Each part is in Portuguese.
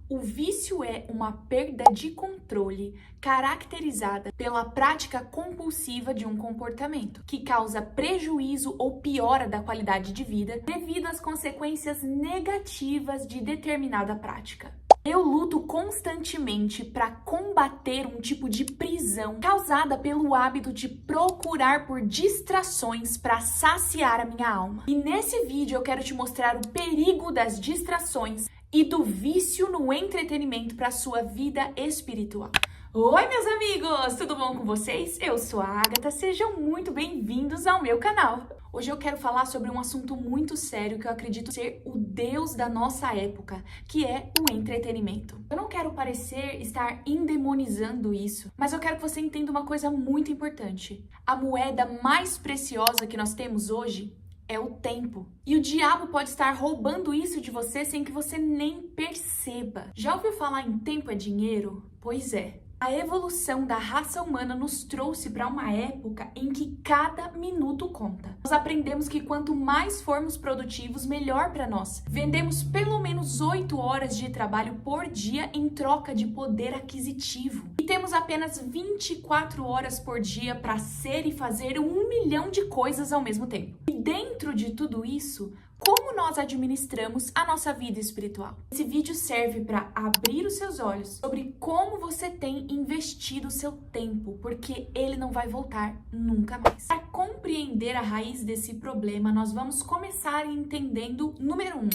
O vício é uma perda de controle caracterizada pela prática compulsiva de um comportamento que causa prejuízo ou piora da qualidade de vida devido às consequências negativas de determinada prática. Eu luto constantemente para combater um tipo de prisão causada pelo hábito de procurar por distrações para saciar a minha alma. E nesse vídeo eu quero te mostrar o perigo das distrações e do vício no entretenimento para a sua vida espiritual. Oi, meus amigos! Tudo bom com vocês? Eu sou a Agatha, sejam muito bem-vindos ao meu canal. Hoje eu quero falar sobre um assunto muito sério que eu acredito ser o Deus da nossa época, que é o entretenimento. Eu não quero parecer estar endemonizando isso, mas eu quero que você entenda uma coisa muito importante. A moeda mais preciosa que nós temos hoje é o tempo. E o diabo pode estar roubando isso de você sem que você nem perceba. Já ouviu falar em tempo é dinheiro? Pois é. A evolução da raça humana nos trouxe para uma época em que cada minuto conta. Nós aprendemos que quanto mais formos produtivos, melhor para nós. Vendemos pelo menos 8 horas de trabalho por dia em troca de poder aquisitivo. E temos apenas 24 horas por dia para ser e fazer 1 milhão de coisas ao mesmo tempo. E dentro de tudo isso, como nós administramos a nossa vida espiritual? Esse vídeo serve para abrir os seus olhos sobre como você tem investido o seu tempo, porque ele não vai voltar nunca mais. Para compreender a raiz desse problema, nós vamos começar entendendo, número 1,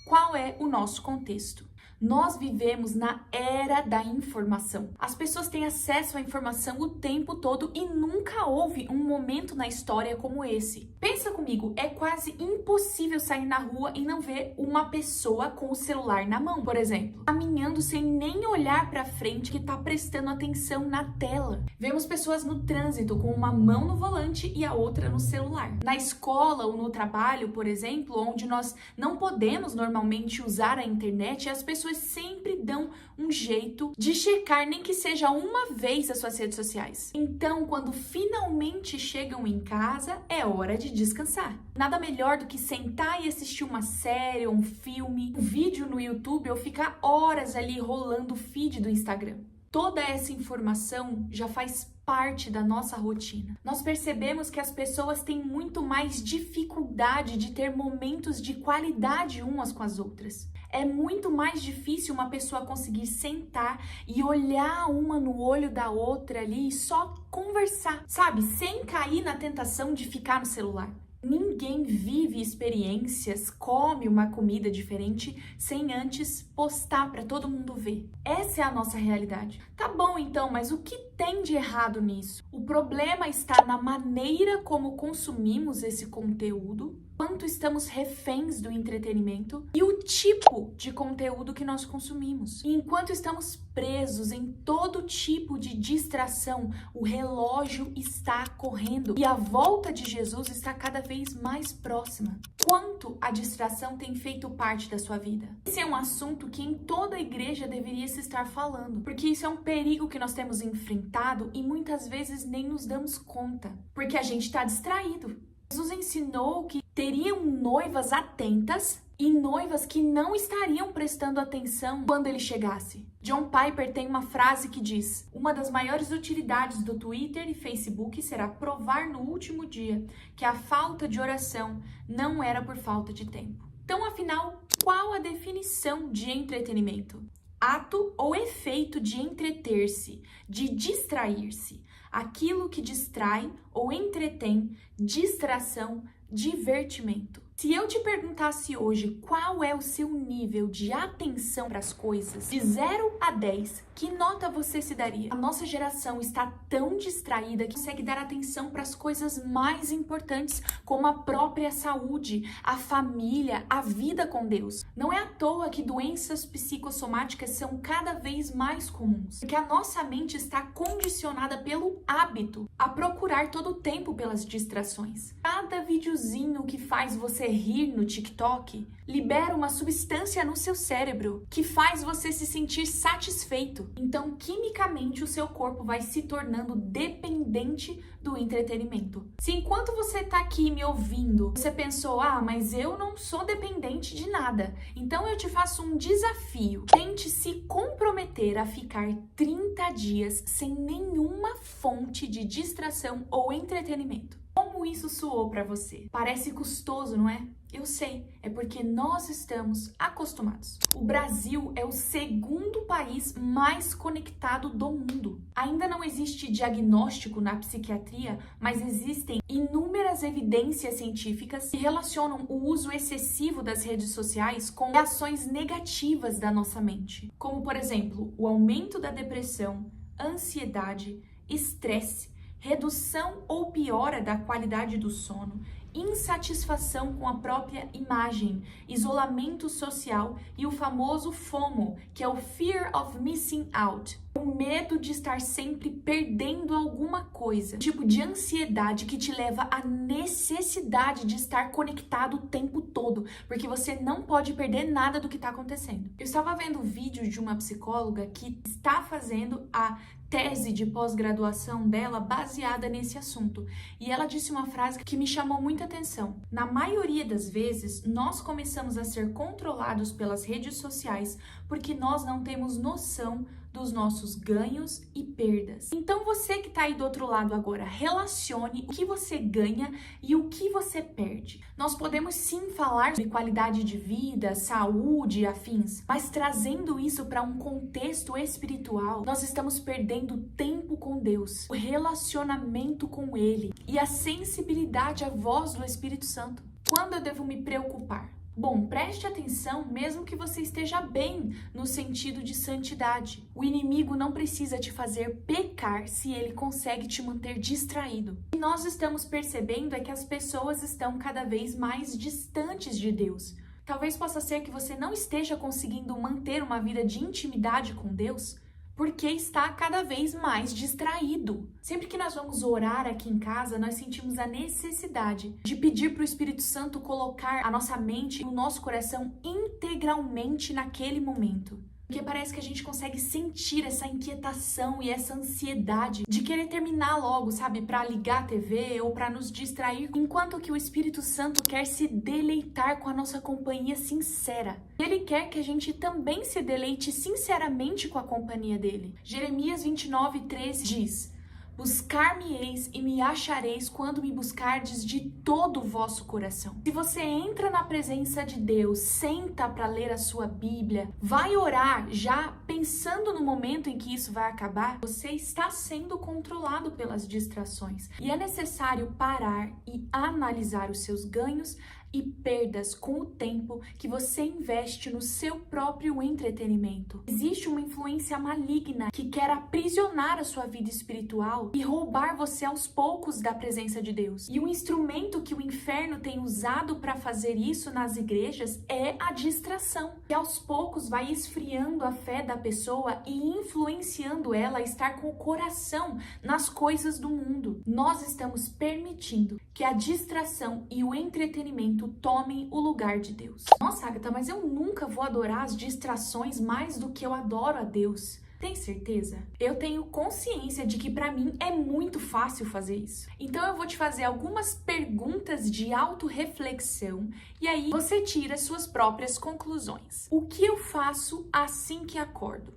qual é o nosso contexto. Nós vivemos na era da informação. As pessoas têm acesso à informação o tempo todo e nunca houve um momento na história como esse. Pensa comigo, é quase impossível sair na rua e não ver uma pessoa com o celular na mão, por exemplo, caminhando sem nem olhar para frente que está prestando atenção na tela. Vemos pessoas no trânsito com uma mão no volante e a outra no celular. Na escola ou no trabalho, por exemplo, onde nós não podemos normalmente usar a internet, as pessoas sempre dão um jeito de checar, nem que seja uma vez, as suas redes sociais. Então, quando finalmente chegam em casa, é hora de descansar. Nada melhor do que sentar e assistir uma série, um filme, um vídeo no YouTube ou ficar horas ali rolando o feed do Instagram. Toda essa informação já faz parte da nossa rotina. Nós percebemos que as pessoas têm muito mais dificuldade de ter momentos de qualidade umas com as outras. É muito mais difícil uma pessoa conseguir sentar e olhar uma no olho da outra ali e só conversar, sabe? Sem cair na tentação de ficar no celular. Ninguém vive experiências, come uma comida diferente sem antes postar para todo mundo ver. Essa é a nossa realidade. Tá bom então, mas o que tem de errado nisso? O problema está na maneira como consumimos esse conteúdo, quanto estamos reféns do entretenimento e o tipo de conteúdo que nós consumimos. E enquanto estamos presos em todo tipo de distração, o relógio está correndo e a volta de Jesus está cada vez mais próxima. Quanto a distração tem feito parte da sua vida? Esse é um assunto que em toda a igreja deveria se estar falando, porque isso é um perigo que nós temos enfrentado e muitas vezes nem nos damos conta, porque a gente está distraído. Jesus ensinou que teriam noivas atentas e noivas que não estariam prestando atenção quando ele chegasse. John Piper tem uma frase que diz: uma das maiores utilidades do Twitter e Facebook será provar no último dia que a falta de oração não era por falta de tempo. Então, afinal, qual a definição de entretenimento? Ato ou efeito de entreter-se, de distrair-se. Aquilo que distrai ou entretém, distração, divertimento. Se eu te perguntasse hoje qual é o seu nível de atenção para as coisas, de 0 a 10, que nota você se daria? A nossa geração está tão distraída que consegue dar atenção para as coisas mais importantes, como a própria saúde, a família, a vida com Deus. Não é à toa que doenças psicossomáticas são cada vez mais comuns, porque a nossa mente está condicionada pelo hábito a procurar todo o tempo pelas distrações. Cada videozinho que faz você você rir no TikTok libera uma substância no seu cérebro que faz você se sentir satisfeito. Então, quimicamente, o seu corpo vai se tornando dependente do entretenimento. Se enquanto você tá aqui me ouvindo, você pensou, mas eu não sou dependente de nada, então eu te faço um desafio. Tente se comprometer a ficar 30 dias sem nenhuma fonte de distração ou entretenimento. Como isso soou para você? Parece custoso, não é? Eu sei, é porque nós estamos acostumados. O Brasil é o segundo país mais conectado do mundo. Ainda não existe diagnóstico na psiquiatria, mas existem inúmeras evidências científicas que relacionam o uso excessivo das redes sociais com reações negativas da nossa mente, como, por exemplo, o aumento da depressão, ansiedade, estresse, redução ou piora da qualidade do sono, insatisfação com a própria imagem, isolamento social e o famoso FOMO, que é o Fear of Missing Out, o medo de estar sempre perdendo alguma coisa, tipo de ansiedade que te leva à necessidade de estar conectado o tempo todo, porque você não pode perder nada do que está acontecendo. Eu estava vendo vídeo de uma psicóloga que está fazendo a tese de pós-graduação dela baseada nesse assunto. E ela disse uma frase que me chamou muita atenção. Na maioria das vezes, nós começamos a ser controlados pelas redes sociais porque nós não temos noção dos nossos ganhos e perdas. Então você que está aí do outro lado agora, relacione o que você ganha e o que você perde. Nós podemos sim falar de qualidade de vida, saúde e afins, mas trazendo isso para um contexto espiritual, nós estamos perdendo tempo com Deus, o relacionamento com Ele e a sensibilidade à voz do Espírito Santo. Quando eu devo me preocupar? Bom, preste atenção mesmo que você esteja bem no sentido de santidade. O inimigo não precisa te fazer pecar se ele consegue te manter distraído. O que nós estamos percebendo é que as pessoas estão cada vez mais distantes de Deus. Talvez possa ser que você não esteja conseguindo manter uma vida de intimidade com Deus porque está cada vez mais distraído. Sempre que nós vamos orar aqui em casa, nós sentimos a necessidade de pedir para o Espírito Santo colocar a nossa mente e o nosso coração integralmente naquele momento. Porque parece que a gente consegue sentir essa inquietação e essa ansiedade de querer terminar logo, sabe? Para ligar a TV ou para nos distrair, enquanto que o Espírito Santo quer se deleitar com a nossa companhia sincera. Ele quer que a gente também se deleite sinceramente com a companhia dele. Jeremias 29:3 diz: Buscar-me-eis e me achareis quando me buscardes de todo o vosso coração. Se você entra na presença de Deus, senta para ler a sua Bíblia, vai orar já pensando no momento em que isso vai acabar, você está sendo controlado pelas distrações. E é necessário parar e analisar os seus ganhos e perdas com o tempo que você investe no seu próprio entretenimento. Existe uma influência maligna que quer aprisionar a sua vida espiritual e roubar você aos poucos da presença de Deus. E o instrumento que o inferno tem usado para fazer isso nas igrejas é a distração, que aos poucos vai esfriando a fé da pessoa e influenciando ela a estar com o coração nas coisas do mundo. Nós estamos permitindo que a distração e o entretenimento tomem o lugar de Deus. Nossa, Agatha, mas eu nunca vou adorar as distrações mais do que eu adoro a Deus. Tem certeza? Eu tenho consciência de que para mim é muito fácil fazer isso. Então eu vou te fazer algumas perguntas de autorreflexão e aí você tira suas próprias conclusões. O que eu faço assim que acordo?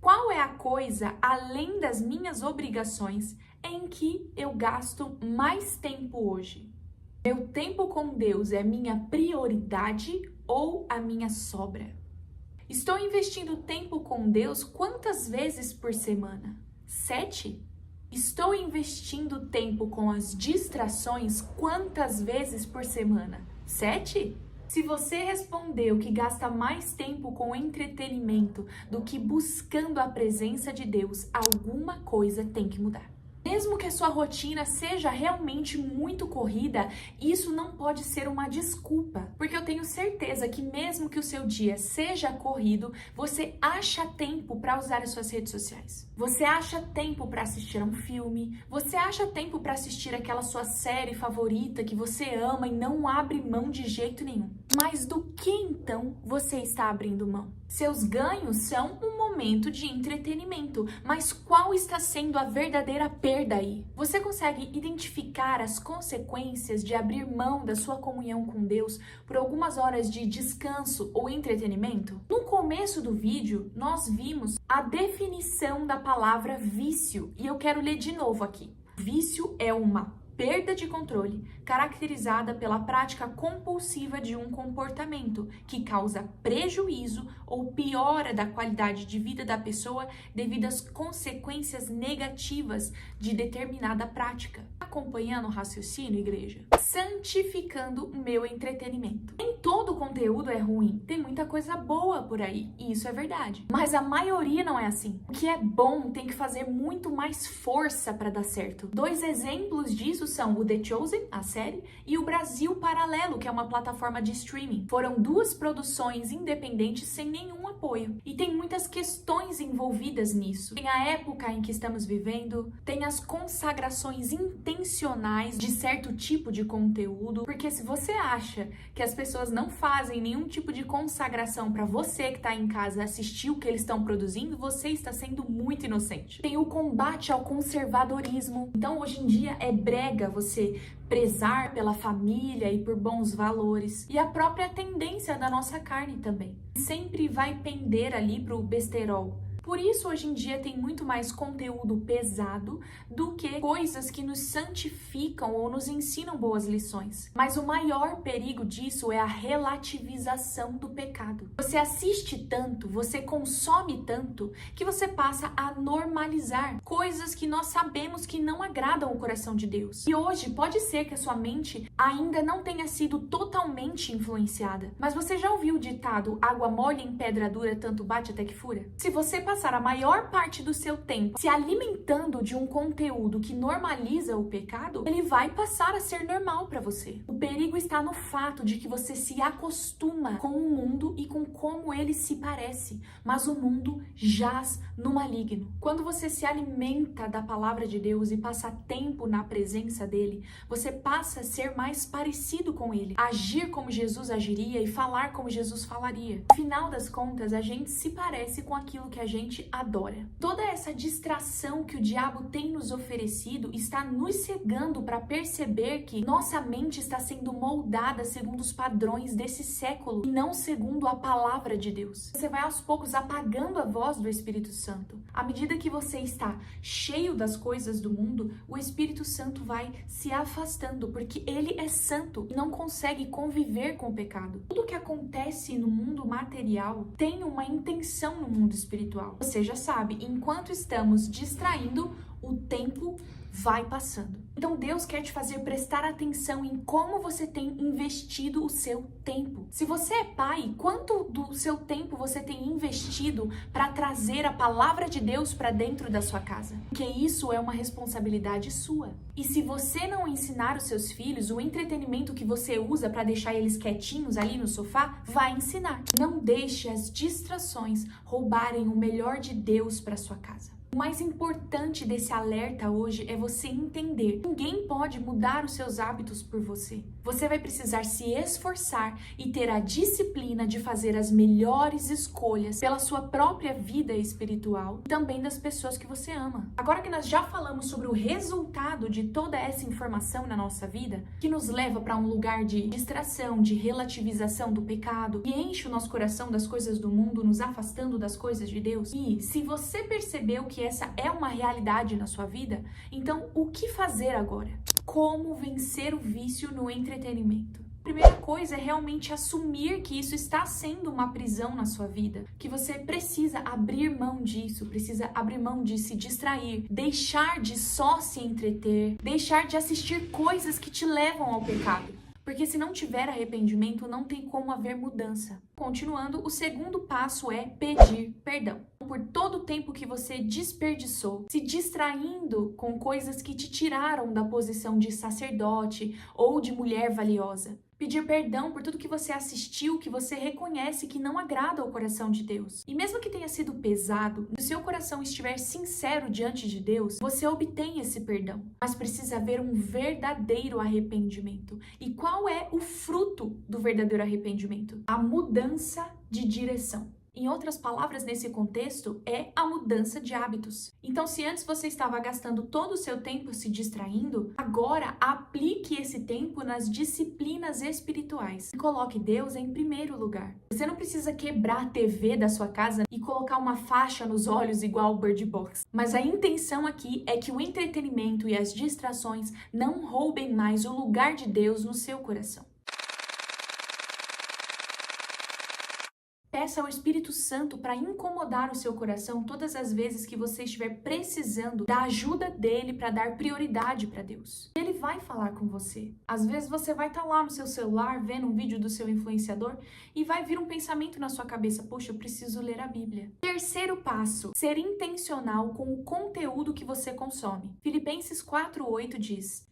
Qual é a coisa, além das minhas obrigações, em que eu gasto mais tempo hoje? Meu tempo com Deus é minha prioridade ou a minha sobra? Estou investindo tempo com Deus quantas vezes por semana? 7? Estou investindo tempo com as distrações quantas vezes por semana? 7? Se você respondeu que gasta mais tempo com entretenimento do que buscando a presença de Deus, alguma coisa tem que mudar. Mesmo que a sua rotina seja realmente muito corrida, isso não pode ser uma desculpa, porque eu tenho certeza que mesmo que o seu dia seja corrido, você acha tempo para usar as suas redes sociais. Você acha tempo para assistir a um filme, você acha tempo para assistir aquela sua série favorita que você ama e não abre mão de jeito nenhum. Mas do que então você está abrindo mão? Seus ganhos são um momento de entretenimento, mas qual está sendo a verdadeira perda aí? Você consegue identificar as consequências de abrir mão da sua comunhão com Deus por algumas horas de descanso ou entretenimento? No começo do vídeo, nós vimos a definição da palavra vício, e eu quero ler de novo aqui. Vício é uma perda de controle, caracterizada pela prática compulsiva de um comportamento que causa prejuízo ou piora da qualidade de vida da pessoa devido às consequências negativas de determinada prática. Acompanhando o raciocínio, igreja? Santificando o meu entretenimento. Nem todo conteúdo é ruim, tem muita coisa boa por aí, e isso é verdade. Mas a maioria não é assim. O que é bom tem que fazer muito mais força para dar certo. 2 exemplos disso são o The Chosen, a série, e o Brasil Paralelo, que é uma plataforma de streaming. Foram 2 produções independentes sem nenhum apoio. E tem muitas questões envolvidas nisso. Tem a época em que estamos vivendo, tem as consagrações intencionais de certo tipo de conteúdo, porque se você acha que as pessoas não fazem nenhum tipo de consagração para você que está em casa assistir o que eles estão produzindo, você está sendo muito inocente. Tem o combate ao conservadorismo. Então, hoje em dia é brega você prezar pela família e por bons valores. E a própria tendência da nossa carne também. Sempre vai pender ali pro besterol. Por isso, hoje em dia, tem muito mais conteúdo pesado do que coisas que nos santificam ou nos ensinam boas lições. Mas o maior perigo disso é a relativização do pecado. Você assiste tanto, você consome tanto, que você passa a normalizar coisas que nós sabemos que não agradam o coração de Deus. E hoje, pode ser que a sua mente ainda não tenha sido totalmente influenciada. Mas você já ouviu o ditado, água mole em pedra dura, tanto bate até que fura? Se você passar a maior parte do seu tempo se alimentando de um conteúdo que normaliza o pecado, ele vai passar a ser normal para você. O perigo está no fato de que você se acostuma com o mundo e com como ele se parece, mas o mundo jaz no maligno. Quando você se alimenta da palavra de Deus e passa tempo na presença dele, você passa a ser mais parecido com ele, agir como Jesus agiria e falar como Jesus falaria. No final das contas, a gente se parece com aquilo que a gente adora. Toda essa distração que o diabo tem nos oferecido está nos cegando para perceber que nossa mente está sendo moldada segundo os padrões desse século e não segundo a palavra de Deus. Você vai aos poucos apagando a voz do Espírito Santo. À medida que você está cheio das coisas do mundo, o Espírito Santo vai se afastando, porque ele é santo e não consegue conviver com o pecado. Tudo que acontece no mundo material tem uma intenção no mundo espiritual. Você já sabe, enquanto estamos distraindo, o tempo vai passando. Então Deus quer te fazer prestar atenção em como você tem investido o seu tempo. Se você é pai, quanto do seu tempo você tem investido para trazer a palavra de Deus para dentro da sua casa? Porque isso é uma responsabilidade sua. E se você não ensinar os seus filhos, o entretenimento que você usa para deixar eles quietinhos ali no sofá, vai ensinar. Não deixe as distrações roubarem o melhor de Deus para sua casa. O mais importante desse alerta hoje é você entender: ninguém pode mudar os seus hábitos por você. Você vai precisar se esforçar e ter a disciplina de fazer as melhores escolhas pela sua própria vida espiritual e também das pessoas que você ama. Agora que nós já falamos sobre o resultado de toda essa informação na nossa vida, que nos leva para um lugar de distração, de relativização do pecado, e enche o nosso coração das coisas do mundo, nos afastando das coisas de Deus. E se você percebeu que essa é uma realidade na sua vida, então o que fazer agora? Como vencer o vício no entretenimento? A primeira coisa é realmente assumir que isso está sendo uma prisão na sua vida, que você precisa abrir mão disso, precisa abrir mão de se distrair, deixar de só se entreter, deixar de assistir coisas que te levam ao pecado. Porque se não tiver arrependimento, não tem como haver mudança. Continuando, o segundo passo é pedir perdão. por todo o tempo que você desperdiçou, se distraindo com coisas que te tiraram da posição de sacerdote ou de mulher valiosa. Pedir perdão por tudo que você assistiu, que você reconhece que não agrada ao coração de Deus. E mesmo que tenha sido pesado, se o seu coração estiver sincero diante de Deus, você obtém esse perdão. Mas precisa haver um verdadeiro arrependimento. E qual é o fruto do verdadeiro arrependimento? A mudança de direção. Em outras palavras, nesse contexto, é a mudança de hábitos. Então, se antes você estava gastando todo o seu tempo se distraindo, agora aplique esse tempo nas disciplinas espirituais. E coloque Deus em primeiro lugar. Você não precisa quebrar a TV da sua casa e colocar uma faixa nos olhos igual o Bird Box. Mas a intenção aqui é que o entretenimento e as distrações não roubem mais o lugar de Deus no seu coração. Peça ao Espírito Santo para incomodar o seu coração todas as vezes que você estiver precisando da ajuda dele para dar prioridade para Deus. Ele vai falar com você. Às vezes você vai estar lá no seu celular vendo um vídeo do seu influenciador e vai vir um pensamento na sua cabeça: poxa, eu preciso ler a Bíblia. Terceiro passo: ser intencional com o conteúdo que você consome. Filipenses 4:8 diz: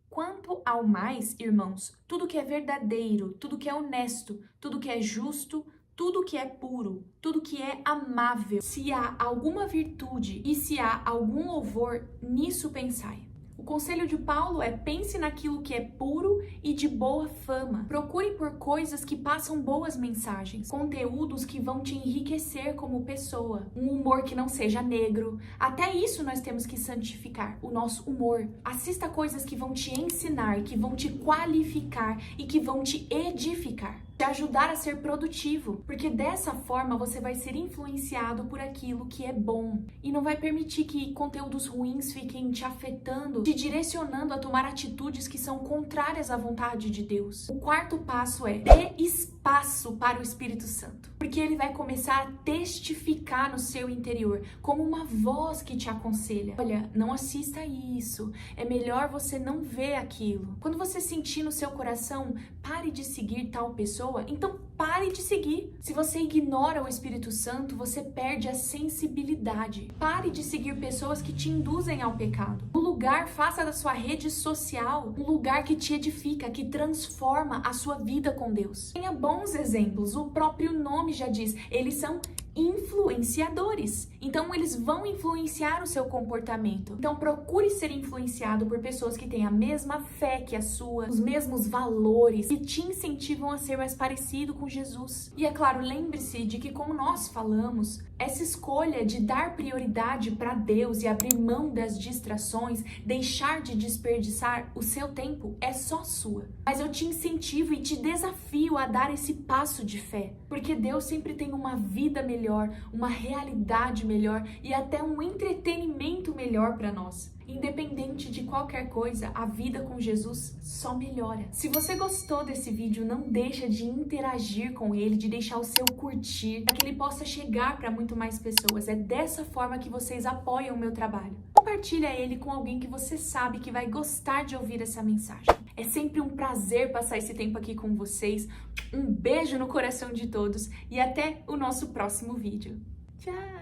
quanto ao mais, irmãos, tudo que é verdadeiro, tudo que é honesto, tudo que é justo, tudo que é puro, tudo que é amável, se há alguma virtude e se há algum louvor, nisso pensai. O conselho de Paulo é: pense naquilo que é puro e de boa fama. Procure por coisas que passam boas mensagens, conteúdos que vão te enriquecer como pessoa, um humor que não seja negro. Até isso nós temos que santificar, o nosso humor. Assista coisas que vão te ensinar, que vão te qualificar e que vão te edificar, te ajudar a ser produtivo, porque dessa forma você vai ser influenciado por aquilo que é bom e não vai permitir que conteúdos ruins fiquem te afetando, te direcionando a tomar atitudes que são contrárias à vontade de Deus. O quarto passo é: dê espaço para o Espírito Santo, porque ele vai começar a testificar no seu interior, como uma voz que te aconselha: olha, não assista isso, é melhor você não ver aquilo. Quando você sentir no seu coração: pare de seguir tal pessoa, então pare de seguir. Se você ignora o Espírito Santo, você perde a sensibilidade. Pare de seguir pessoas que te induzem ao pecado. No lugar, faça da sua rede social um lugar que te edifica, que transforma a sua vida com Deus. Tenha bons exemplos. O próprio nome já diz, eles são influenciadores. Então, eles vão influenciar o seu comportamento. Então, procure ser influenciado por pessoas que têm a mesma fé que a sua, os mesmos valores, que te incentivam a ser mais parecido com Jesus. E é claro, lembre-se de que, como nós falamos, essa escolha de dar prioridade para Deus e abrir mão das distrações, deixar de desperdiçar o seu tempo, é só sua. Mas eu te incentivo e te desafio a dar esse passo de fé, porque Deus sempre tem uma vida melhor, uma realidade melhor e até um entretenimento melhor para nós. Independente de qualquer coisa, a vida com Jesus só melhora. Se você gostou desse vídeo, não deixa de interagir com ele, de deixar o seu curtir, para que ele possa chegar para muito mais pessoas. É dessa forma que vocês apoiam o meu trabalho. Compartilha ele com alguém que você sabe que vai gostar de ouvir essa mensagem. É sempre um prazer passar esse tempo aqui com vocês. Um beijo no coração de todos e até o nosso próximo vídeo. Tchau!